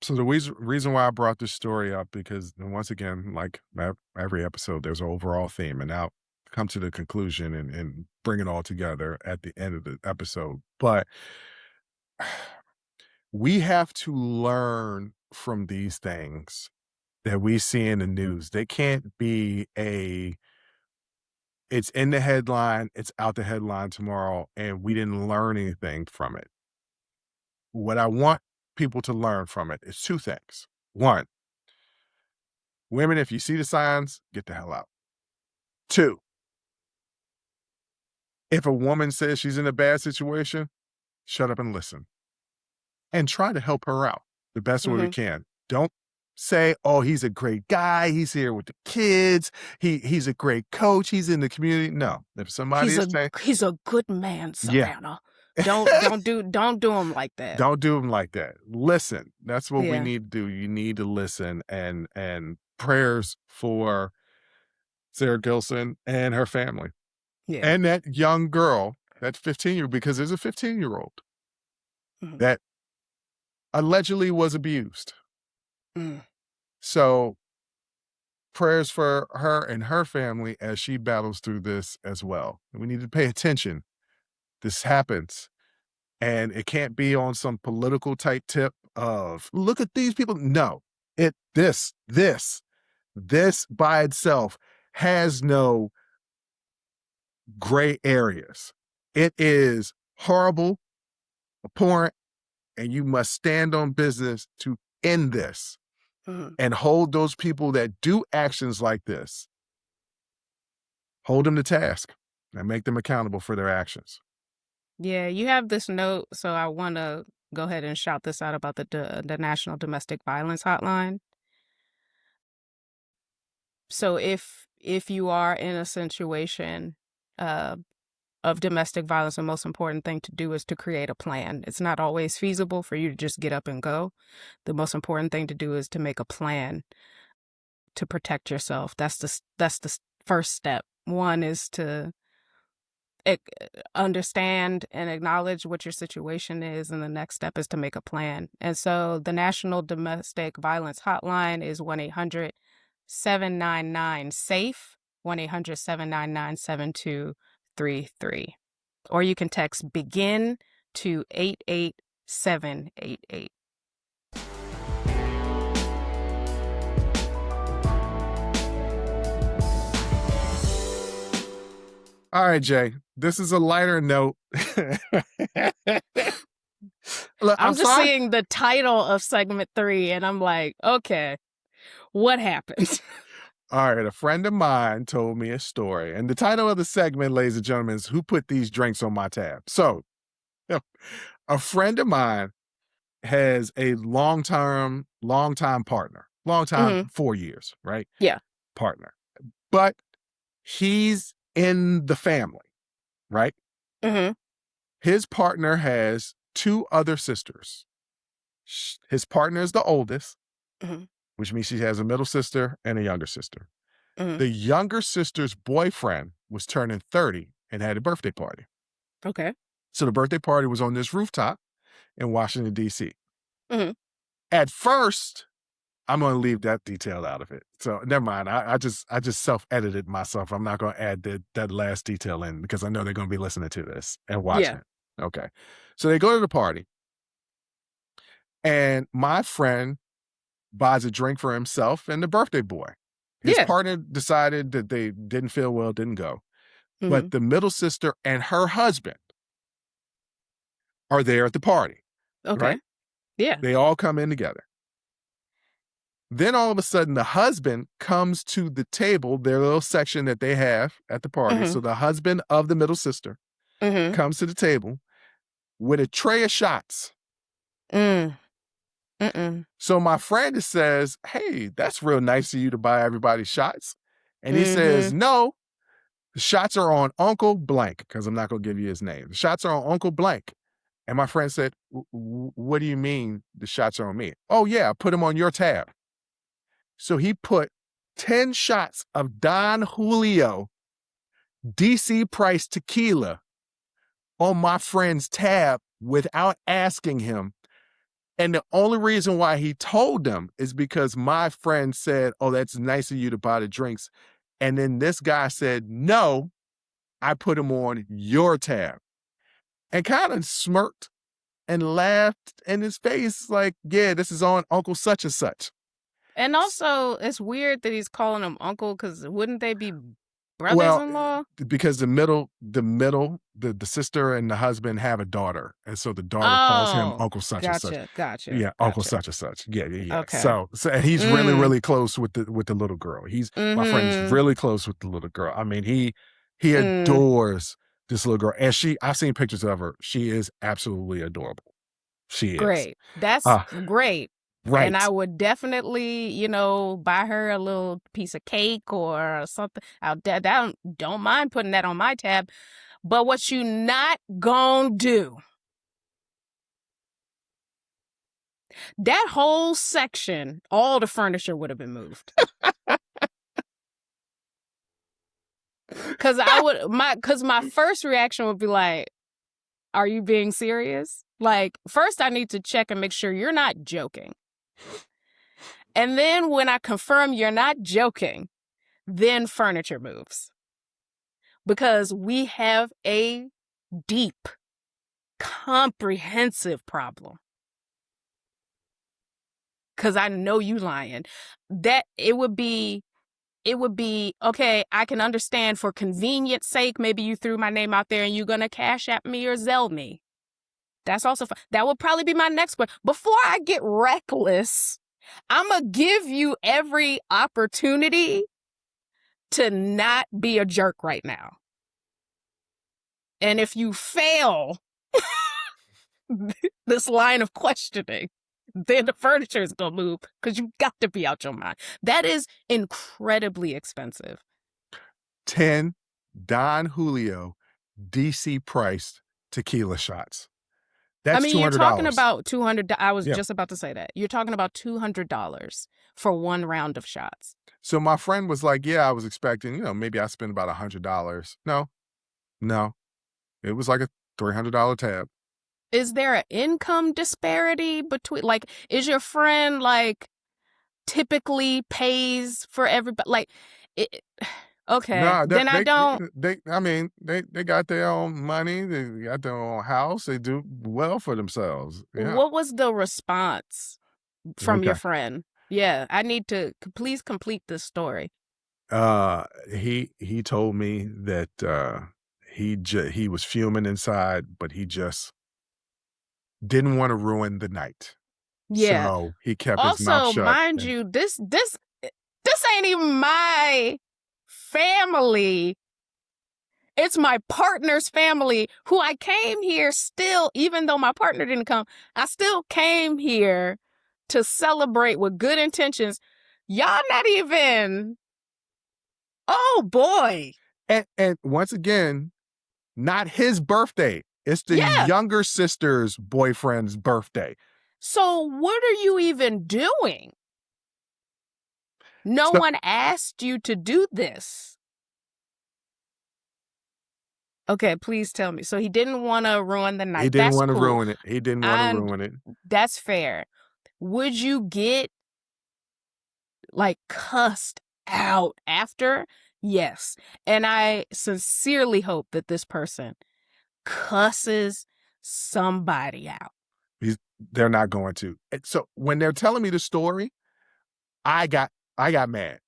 A: So the reason why I brought this story up, because once again, like every episode, there's an overall theme, and I'll come to the conclusion and bring it all together at the end of the episode. But we have to learn from these things that we see in the news. They can't be it's in the headline, it's out the headline tomorrow, and we didn't learn anything from it. What I want people to learn from it is two things. One, women, if you see the signs, get the hell out. Two, If a woman says she's in a bad situation, shut up and listen. And try to help her out the best way we can. Don't say, oh, he's a great guy. He's here with the kids. He's a great coach. He's in the community. No. If somebody is saying
B: he's a good man, Savannah. Yeah. Don't do him like that.
A: Don't do him like that. Listen. That's what we need to do. You need to listen, and prayers for Sarah Gilson and her family. Yeah. And that young girl, that 15-year-old, because there's a 15-year-old that allegedly was abused. So prayers for her and her family as she battles through this as well. We need to pay attention. This happens. And it can't be on some political type tip of, look at these people. No, this by itself has no gray areas. It is horrible, abhorrent, and you must stand on business to end this and hold those people that do actions like this, hold them to task and make them accountable for their actions.
B: Yeah, you have this note, so I want to go ahead and shout this out about the National Domestic Violence Hotline. So if you are in a situation of domestic violence, the most important thing to do is to create a plan. It's not always feasible for you to just get up and go. The most important thing to do is to make a plan to protect yourself. That's the first step. One is to understand and acknowledge what your situation is, and the next step is to make a plan. And so the National Domestic Violence Hotline is 1-800-799-SAFE, 1-800-799-7233. Or you can text BEGIN to 88788.
A: All right, Jay, this is a lighter note.
B: Look, I'm just seeing the title of segment 3 and I'm like, okay, what happened?
A: All right, a friend of mine told me a story, and the title of the segment, ladies and gentlemen, is Who Put These Drinks on My Tab? So, a friend of mine has a long-time partner, 4 years, right?
B: Yeah.
A: Partner. But he's in the family, right? His partner has 2 other sisters. His partner is the oldest, which means she has a middle sister and a younger sister. The younger sister's boyfriend was turning 30 and had a birthday party.
B: Okay.
A: So the birthday party was on this rooftop in Washington, D.C. At first, I'm going to leave that detail out of it. So never mind. I just self-edited myself. I'm not going to add that last detail in because I know they're going to be listening to this and watching it. Okay. So they go to the party, and my friend buys a drink for himself and the birthday boy. His partner decided that they didn't feel well, didn't go. But the middle sister and her husband are there at the party.
B: Okay.
A: Right?
B: Yeah.
A: They all come in together. Then all of a sudden, the husband comes to the table, their little section that they have at the party. So the husband of the middle sister comes to the table with a tray of shots. So my friend says, hey, that's real nice of you to buy everybody shots. And he says, no, the shots are on Uncle Blank, because I'm not going to give you his name. The shots are on Uncle Blank. And my friend said, what do you mean the shots are on me? Oh, yeah, put them on your tab. So he put 10 shots of Don Julio DC price tequila on my friend's tab without asking him. And the only reason why he told them is because my friend said, oh, that's nice of you to buy the drinks. And then this guy said, no, I put them on your tab. And kind of smirked and laughed in his face like, yeah, this is on Uncle such and such.
B: And also, it's weird that he's calling him uncle, because wouldn't they be brothers-in-law?
A: Well, because the sister and the husband have a daughter, and so the daughter calls him Uncle such and such.
B: Gotcha.
A: Yeah, Uncle such and such. Yeah.
B: Okay.
A: So and he's really, really close with the little girl. My friend is really close with the little girl. I mean, he adores This little girl, and I've seen pictures of her. She is absolutely adorable. She is.
B: Great. That's great.
A: Right.
B: And I would definitely, buy her a little piece of cake or something. I don't mind putting that on my tab. But what you not gonna do? That whole section, all the furniture would have been moved. Because my first reaction would be like, are you being serious? Like, first I need to check and make sure you're not joking. And then when I confirm you're not joking, then furniture moves. Because we have a deep, comprehensive problem. Because I know you lying. That it would be, okay, I can understand for convenience sake, maybe you threw my name out there and you're going to Cash App me or Zelle me. That's also fun. That would probably be my next question. Before I get reckless, I'm going to give you every opportunity to not be a jerk right now. And if you fail this line of questioning, then the furniture is going to move because you've got to be out your mind. That is incredibly expensive.
A: 10 Don Julio DC priced tequila shots. That's $200.
B: You're talking about $200. I was just about to say that. You're talking about $200 for one round of shots.
A: So my friend was like, yeah, I was expecting, maybe I spend about $100. No. It was like a $300 tab.
B: Is there an income disparity between, is your friend, typically pays for everybody? Okay,
A: nah,
B: then I don't.
A: They got their own money. They got their own house. They do well for themselves. Yeah.
B: What was the response from your friend? Yeah, I need to please complete this story.
A: He told me that he was fuming inside, but he just didn't want to ruin the night.
B: Yeah.
A: So he kept his mouth shut.
B: Also, mind you, this ain't even my family. It's my partner's family who I came here still, even though my partner didn't come, I still came here to celebrate with good intentions. Y'all not even, oh boy.
A: And once again, not his birthday. It's the younger sister's boyfriend's birthday.
B: So what are you even doing? No one asked you to do this. Okay, please tell me. So he didn't want to ruin the night.
A: He didn't want to ruin it. He didn't want to ruin it.
B: That's fair. Would you get cussed out after? Yes. And I sincerely hope that this person cusses somebody out.
A: They're not going to. So when they're telling me the story, I got mad.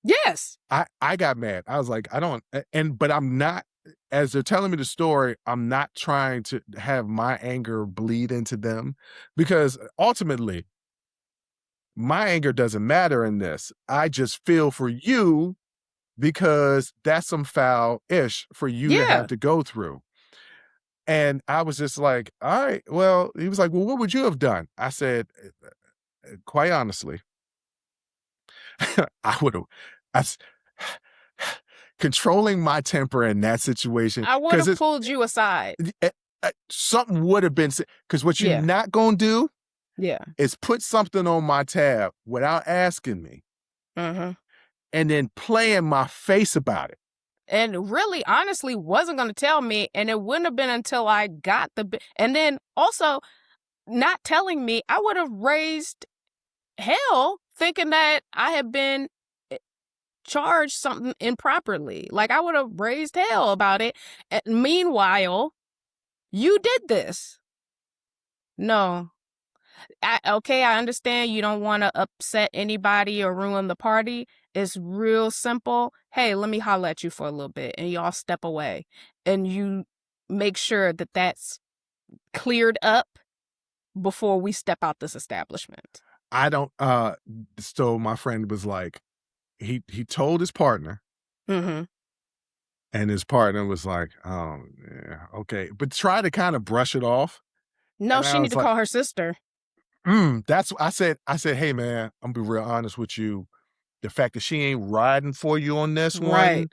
B: Yes.
A: I got mad. I was like, but I'm not, as they're telling me the story, I'm not trying to have my anger bleed into them, because ultimately my anger doesn't matter in this. I just feel for you because that's some foul-ish for you to have to go through. And I was just like, all right, well, he was like, well, what would you have done? I said, quite honestly, I would have, controlling my temper in that situation.
B: I would have pulled you aside.
A: Something would have been, because what you're not going to do is put something on my tab without asking me and then play in my face about it.
B: And really, honestly, wasn't going to tell me. And it wouldn't have been until I got and then also not telling me, I would have raised hell thinking that I had been charged something improperly. I would have raised hell about it. And meanwhile, you did this. No. I understand you don't want to upset anybody or ruin the party. It's real simple. Hey, let me holler at you for a little bit, and y'all step away. And you make sure that that's cleared up before we step out this establishment.
A: So my friend was like, he told his partner, And his partner was like, oh, yeah, okay. But try to kind of brush it off.
B: No,
A: And
B: she
A: I
B: need
A: was
B: to
A: like,
B: call her sister.
A: that's what I said, hey man, I'm gonna be real honest with you. The fact that she ain't riding for you on this
B: Right.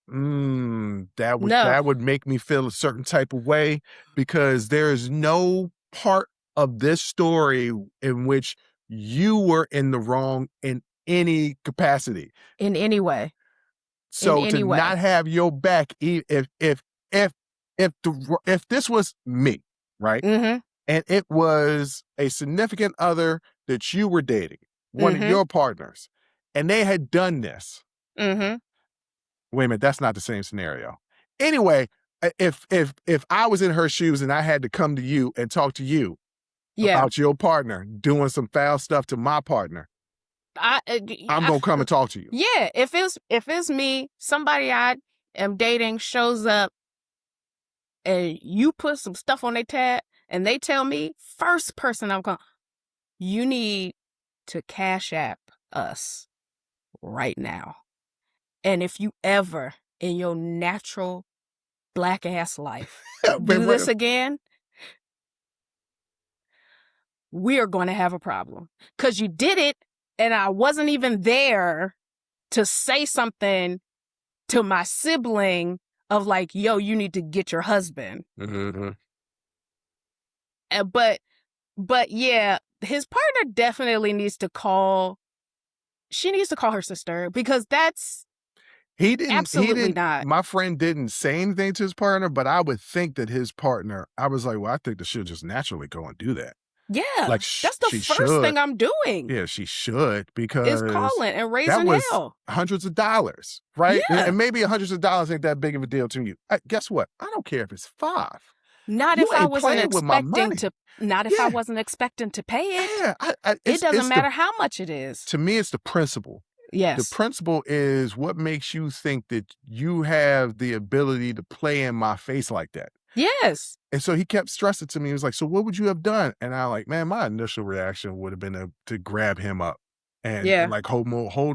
A: one, that would
B: No.
A: that would make me feel a certain type of way because there is no part of this story in which you were in the wrong in any capacity.
B: In any way. In
A: So to
B: any way.
A: not have your back, if if this was me, right,
B: Mm-hmm.
A: and it was a significant other that you were dating, one of
B: Mm-hmm.
A: your partners, and they had done this.
B: Mm-hmm.
A: Wait a minute, that's not the same scenario. Anyway, if I was in her shoes and I had to come to you and talk to you
B: Yeah.
A: about your partner doing some foul stuff to my partner, I'm gonna come and talk to you.
B: Yeah, if it's me, somebody I am dating shows up and you put some stuff on their tab and they tell me, first person I'm going, you need to Cash App us right now. And if you ever in your natural black ass life do this again, we are going to have a problem. Because you did it and I wasn't even there to say something to my sibling of like, yo, you need to get your husband.
A: Mm-hmm.
B: But yeah, his partner definitely needs to call. She needs to call her sister because that's
A: He didn't,
B: not.
A: my friend didn't say anything to his partner, but I would think that his partner, I was like, well, I think that she'll just naturally go and do that.
B: Yeah,
A: Like
B: that's the
A: she
B: first thing
A: should.
B: I'm doing.
A: Yeah, she should
B: Is
A: because
B: calling and
A: that
B: raising
A: was
B: hell.
A: hundreds of dollars, right?
B: Yeah.
A: And maybe hundreds of dollars ain't that big of a deal to you. Guess what? I don't care if it's 5.
B: Not
A: You
B: if I
A: ain't
B: wasn't
A: playing with my
B: expecting
A: money.
B: to. Not if I
A: Yeah.
B: wasn't expecting to pay it.
A: Yeah,
B: It doesn't matter how much it is.
A: To me, it's the principle.
B: Yes.
A: The principle is what makes you think that you have the ability to play in my face like that.
B: Yes.
A: And so he kept stressing to me. He was like, so what would you have done? And I like, man, my initial reaction would have been to grab him up and,
B: Yeah.
A: and like hold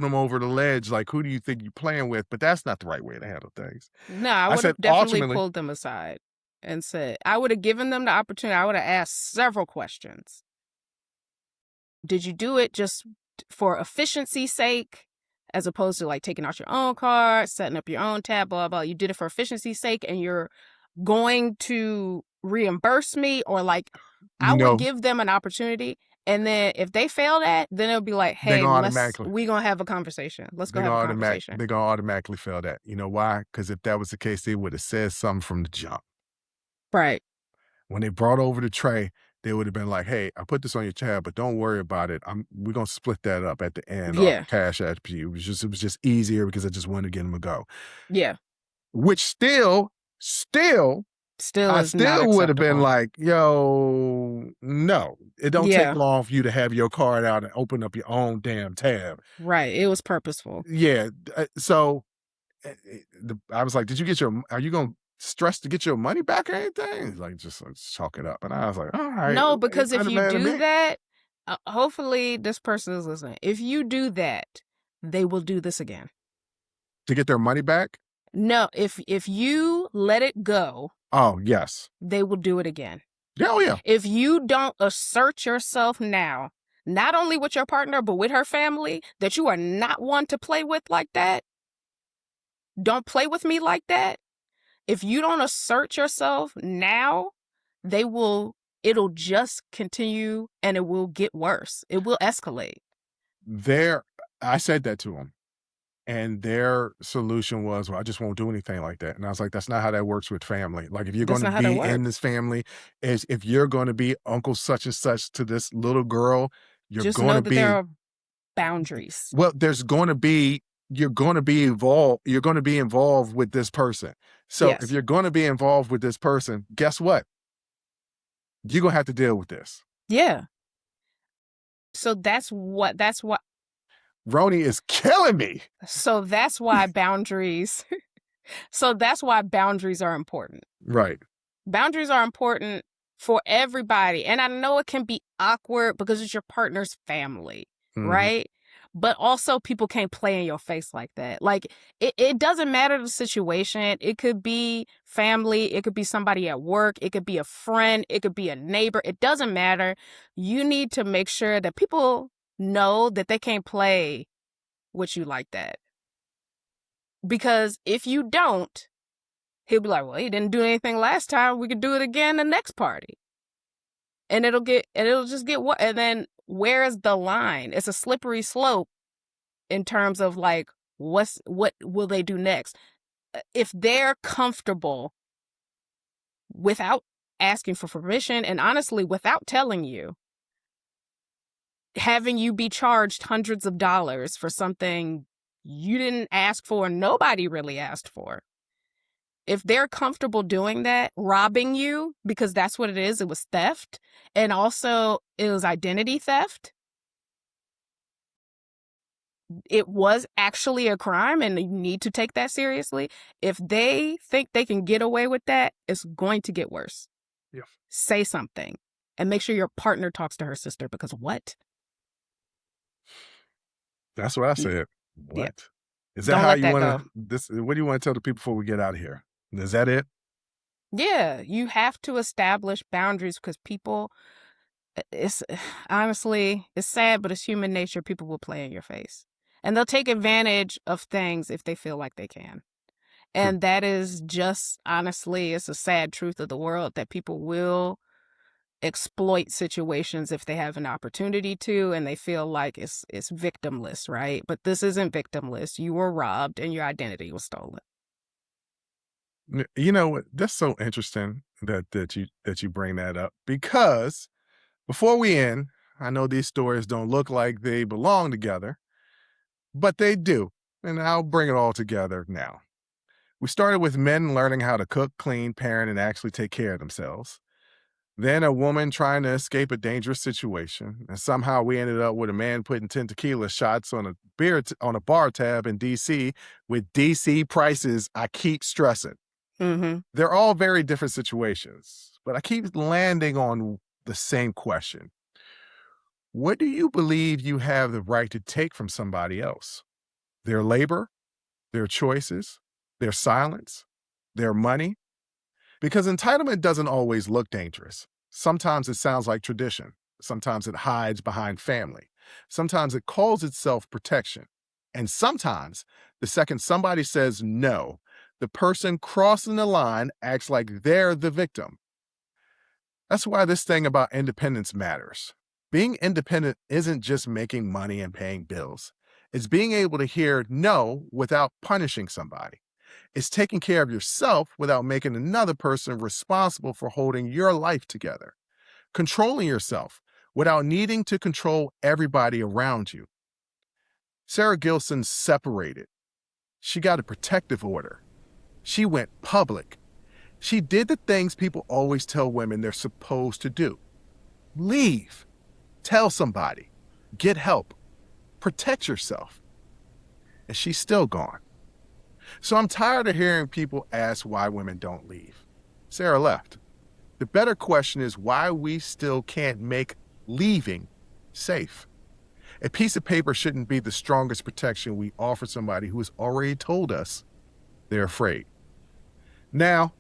A: him over the ledge. Like, who do you think you're playing with? But that's not the right way to handle things.
B: No, I would have definitely pulled them aside and said, I would have given them the opportunity. I would have asked several questions. Did you do it just for efficiency's sake, as opposed to like taking out your own card, setting up your own tab, blah, blah. You did it for efficiency's sake and you're going to reimburse me, or like I would give them an opportunity. And then if they fail that, then it'll be like, hey, we're going to have a conversation. Let's go have a conversation.
A: They're going to automatically fail that. You know why? Because if that was the case, they would have said something from the jump.
B: Right.
A: When they brought over the tray, they would have been like, hey, I put this on your tab, but don't worry about it. We're going to split that up at the end.
B: Yeah.
A: Cash App you. It was just easier because I just wanted to get them to go.
B: Yeah.
A: Which still I still would have been like, yo, no. It don't take long for you to have your card out and open up your own damn tab.
B: Right. It was purposeful.
A: Yeah. So I was like, are you going to stress to get your money back or anything? He's like, just chalk it up. And I was like, all right.
B: No, because if you do that, hopefully this person is listening. If you do that, they will do this again.
A: To get their money back?
B: No, if you let it go.
A: Oh, yes.
B: They will do it again.
A: Yeah, oh, yeah.
B: If you don't assert yourself now, not only with your partner, but with her family, that you are not one to play with like that. Don't play with me like that. If you don't assert yourself now, it'll just continue and it will get worse. It will escalate.
A: I said that to him. And their solution was, well, I just won't do anything like that. And I was like, that's not how that works with family. Like, if you're going to be in this family, if you're going to be Uncle such and such to this little girl, you're
B: just
A: going
B: know
A: to
B: that
A: be.
B: There are boundaries.
A: Well, you're going to be involved. You're going to be involved with this person. So if you're going to be involved with this person, guess what? You're going to have to deal with this.
B: Yeah. So that's what.
A: Roni is killing me.
B: So that's why boundaries. Are important.
A: Right.
B: Boundaries are important for everybody. And I know it can be awkward because it's your partner's family, right? But also people can't play in your face like that. Like it doesn't matter the situation. It could be family. It could be somebody at work. It could be a friend. It could be a neighbor. It doesn't matter. You need to make sure that people know that they can't play with you like that. Because if you don't, he'll be like, well, he didn't do anything last time. We could do it again the next party. And it'll just get what? And then where is the line? It's a slippery slope in terms of like, what will they do next? If they're comfortable without asking for permission and honestly without telling you, having you be charged hundreds of dollars for something you didn't ask for, nobody really asked for. If they're comfortable doing that, robbing you, because that's what it is, it was theft, and also it was identity theft. It was actually a crime and you need to take that seriously. If they think they can get away with that, it's going to get worse.
A: Yeah.
B: Say something and make sure your partner talks to her sister, because what?
A: That's what I said. What?
B: Yeah.
A: Is that
B: Don't
A: how
B: let
A: you
B: that
A: want
B: go.
A: to, what do you want to tell the people before we get out of here? Is that it?
B: Yeah, you have to establish boundaries because people, it's honestly, it's sad, but it's human nature. People will play in your face and they'll take advantage of things if they feel like they can. And that is just, honestly, it's a sad truth of the world that people will exploit situations if they have an opportunity to, and they feel like it's victimless, right? But this isn't victimless. You were robbed and your identity was stolen.
A: You know, that's so interesting that you bring that up, because before we end, I know these stories don't look like they belong together, but they do. And I'll bring it all together now. We started with men learning how to cook, clean, parent, and actually take care of themselves. Then a woman trying to escape a dangerous situation. And somehow we ended up with a man putting 10 tequila shots on on a bar tab in DC with DC prices. I keep stressing.
B: Mm-hmm.
A: They're all very different situations, but I keep landing on the same question. What do you believe you have the right to take from somebody else? Their labor, their choices, their silence, their money? Because entitlement doesn't always look dangerous. Sometimes it sounds like tradition. Sometimes it hides behind family. Sometimes it calls itself protection. And sometimes, the second somebody says no, the person crossing the line acts like they're the victim. That's why this thing about independence matters. Being independent isn't just making money and paying bills. It's being able to hear no without punishing somebody. It's taking care of yourself without making another person responsible for holding your life together. Controlling yourself without needing to control everybody around you. Sarah Gilson separated. She got a protective order. She went public. She did the things people always tell women they're supposed to do. Leave. Tell somebody. Get help. Protect yourself. And she's still gone. So I'm tired of hearing people ask why women don't leave. Sarah left. The better question is why we still can't make leaving safe. A piece of paper shouldn't be the strongest protection we offer somebody who has already told us they're afraid. Now,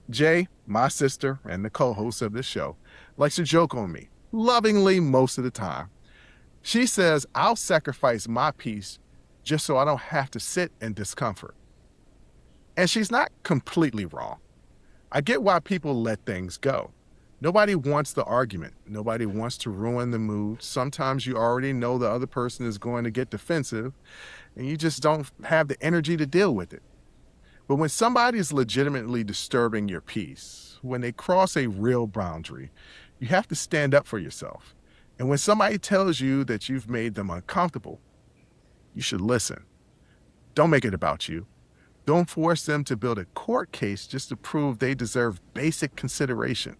A: Jay, my sister and the co-host of this show, likes to joke on me, lovingly most of the time. She says, I'll sacrifice my peace just so I don't have to sit in discomfort. And she's not completely wrong. I get why people let things go. Nobody wants the argument. Nobody wants to ruin the mood. Sometimes you already know the other person is going to get defensive and you just don't have the energy to deal with it. But when somebody is legitimately disturbing your peace, when they cross a real boundary, you have to stand up for yourself. And when somebody tells you that you've made them uncomfortable, you should listen. Don't make it about you. Don't force them to build a court case just to prove they deserve basic consideration.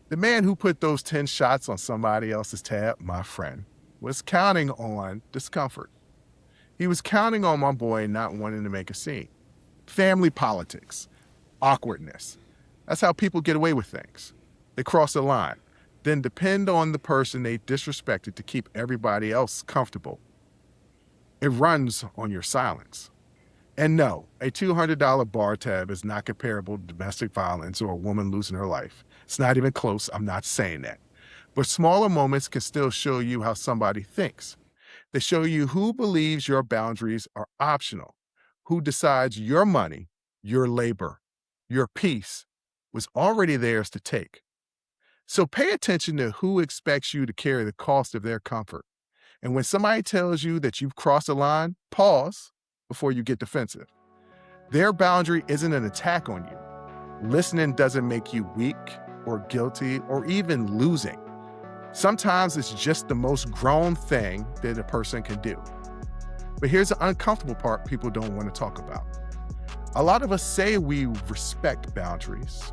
A: The man who put those 10 shots on somebody else's tab, my friend, was counting on discomfort. He was counting on my boy not wanting to make a scene. Family politics, awkwardness. That's how people get away with things. They cross the line. then depend on the person they disrespected to keep everybody else comfortable. It runs on your silence. And no, a $200 bar tab is not comparable to domestic violence or a woman losing her life. It's not even close. I'm not saying that. But smaller moments can still show you how somebody thinks. They show you who believes your boundaries are optional, who decides your money, your labor, your peace was already theirs to take. So pay attention to who expects you to carry the cost of their comfort. And when somebody tells you that you've crossed a line, pause before you get defensive. Their boundary isn't an attack on you. Listening doesn't make you weak or guilty or even losing. Sometimes it's just the most grown thing that a person can do. But here's the uncomfortable part people don't want to talk about. A lot of us say we respect boundaries.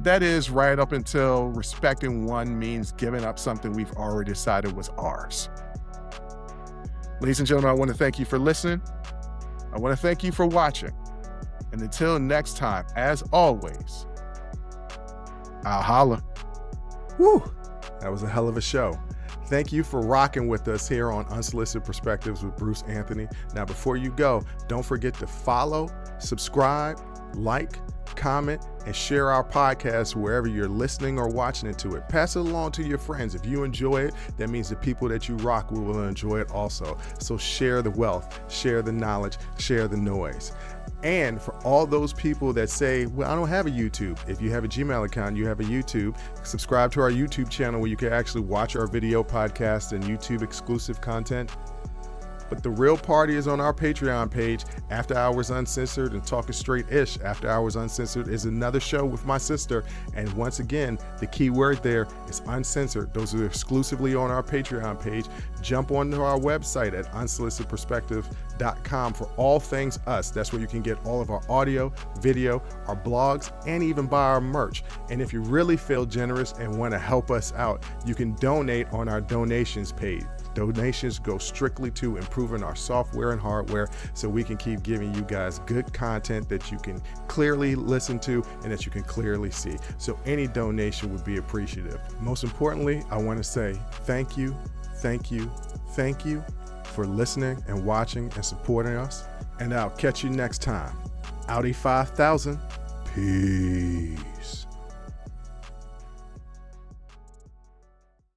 A: That is, right up until respecting one means giving up something we've already decided was ours. Ladies and gentlemen, I want to thank you for listening. I want to thank you for watching. And until next time, as always, I'll holla. Woo! That was a hell of a show. Thank you for rocking with us here on Unsolicited Perspectives with Bruce Anthony. Now, before you go, don't forget to follow, subscribe, like, comment, and share our podcast wherever you're listening or watching it to it. Pass it along to your friends. If you enjoy it, that means the people that you rock will enjoy it also. So share the wealth, share the knowledge, share the noise. And for all those people that say, well, I don't have a YouTube. If you have a Gmail account, you have a YouTube, subscribe to our YouTube channel where you can actually watch our video podcast and YouTube exclusive content. But the real party is on our Patreon page, After Hours Uncensored and Talking Straight-ish. After Hours Uncensored is another show with my sister. And once again, the key word there is uncensored. Those are exclusively on our Patreon page. Jump onto our website at unsolicitedperspective.com for all things us. That's where you can get all of our audio, video, our blogs, and even buy our merch. And if you really feel generous and want to help us out, you can donate on our donations page. Donations go strictly to improving our software and hardware so we can keep giving you guys good content that you can clearly listen to and that you can clearly see. So any donation would be appreciative. Most importantly, I want to say thank you for listening and watching and supporting us. And I'll catch you next time. Audi 5000. Peace.